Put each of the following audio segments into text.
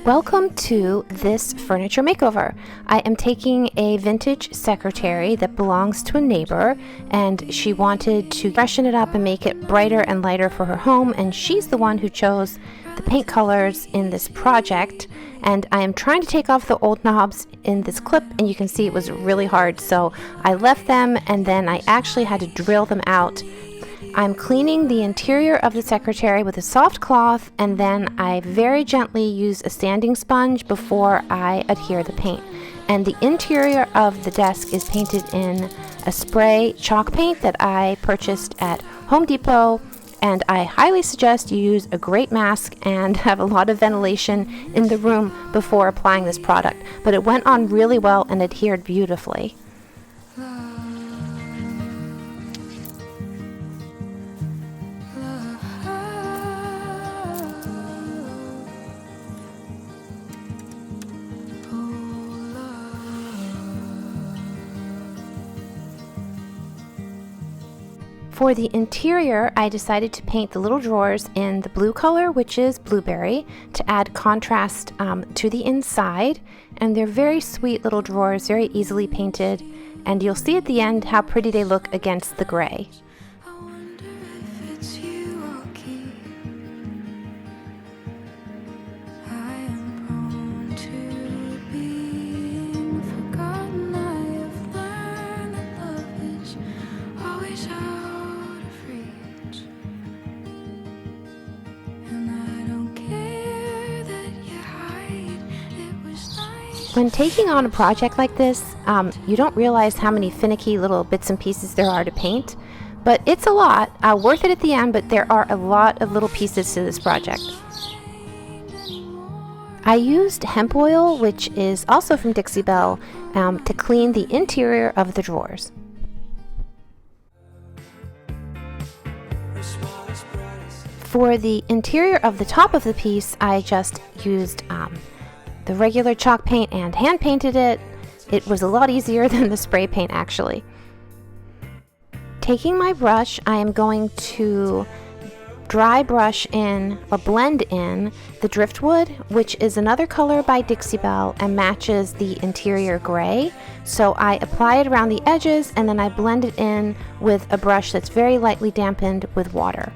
Welcome to this furniture makeover. I am taking a vintage secretary that belongs to a neighbor, and she wanted to freshen it up and make it brighter and lighter for her home, and she's the one who chose the paint colors in this project. And I am trying to take off the old knobs in this clip, and you can see it was really hard, so I left them and then I actually had to drill them out. I'm cleaning the interior of the secretary with a soft cloth, and then I very gently use a sanding sponge before I adhere the paint. And the interior of the desk is painted in a spray chalk paint that I purchased at Home Depot, and I highly suggest you use a great mask and have a lot of ventilation in the room before applying this product. But it went on really well and adhered beautifully. For the interior, I decided to paint the little drawers in the blue color, which is blueberry, to add contrast to the inside. And they're very sweet little drawers, very easily painted, and you'll see at the end how pretty they look against the gray. When taking on a project like this, you don't realize how many finicky little bits and pieces there are to paint, but it's a lot, worth it at the end, but there are a lot of little pieces to this project. I used hemp oil, which is also from Dixie Belle, to clean the interior of the drawers. For the interior of the top of the piece, I just used the regular chalk paint and hand painted it. It was a lot easier than the spray paint actually. Taking my brush, I am going to dry brush in or blend in the Driftwood, which is another color by Dixie Belle and matches the interior gray. So I apply it around the edges and then I blend it in with a brush that's very lightly dampened with water.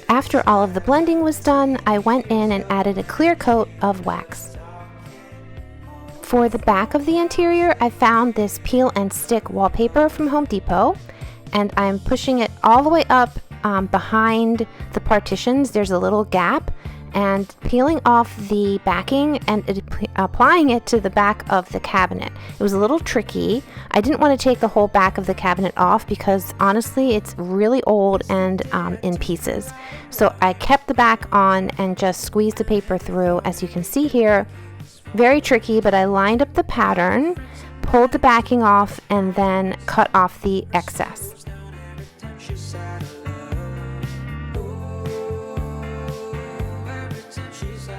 After all of the blending was done, I went in and added a clear coat of wax. For the back of the interior, I found this peel and stick wallpaper from Home Depot, and I'm pushing it all the way up behind the partitions. There's a little gap, and peeling off the backing and applying it to the back of the cabinet. It was a little tricky. I didn't want to take the whole back of the cabinet off because honestly it's really old and in pieces. So I kept the back on and just squeezed the paper through. As you can see here, very tricky, but I lined up the pattern, pulled the backing off, and then cut off the excess.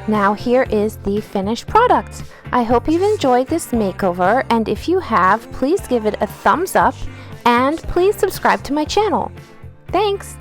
Now here is the finished product. I hope you've enjoyed this makeover, and if you have, please give it a thumbs up and please subscribe to my channel. Thanks!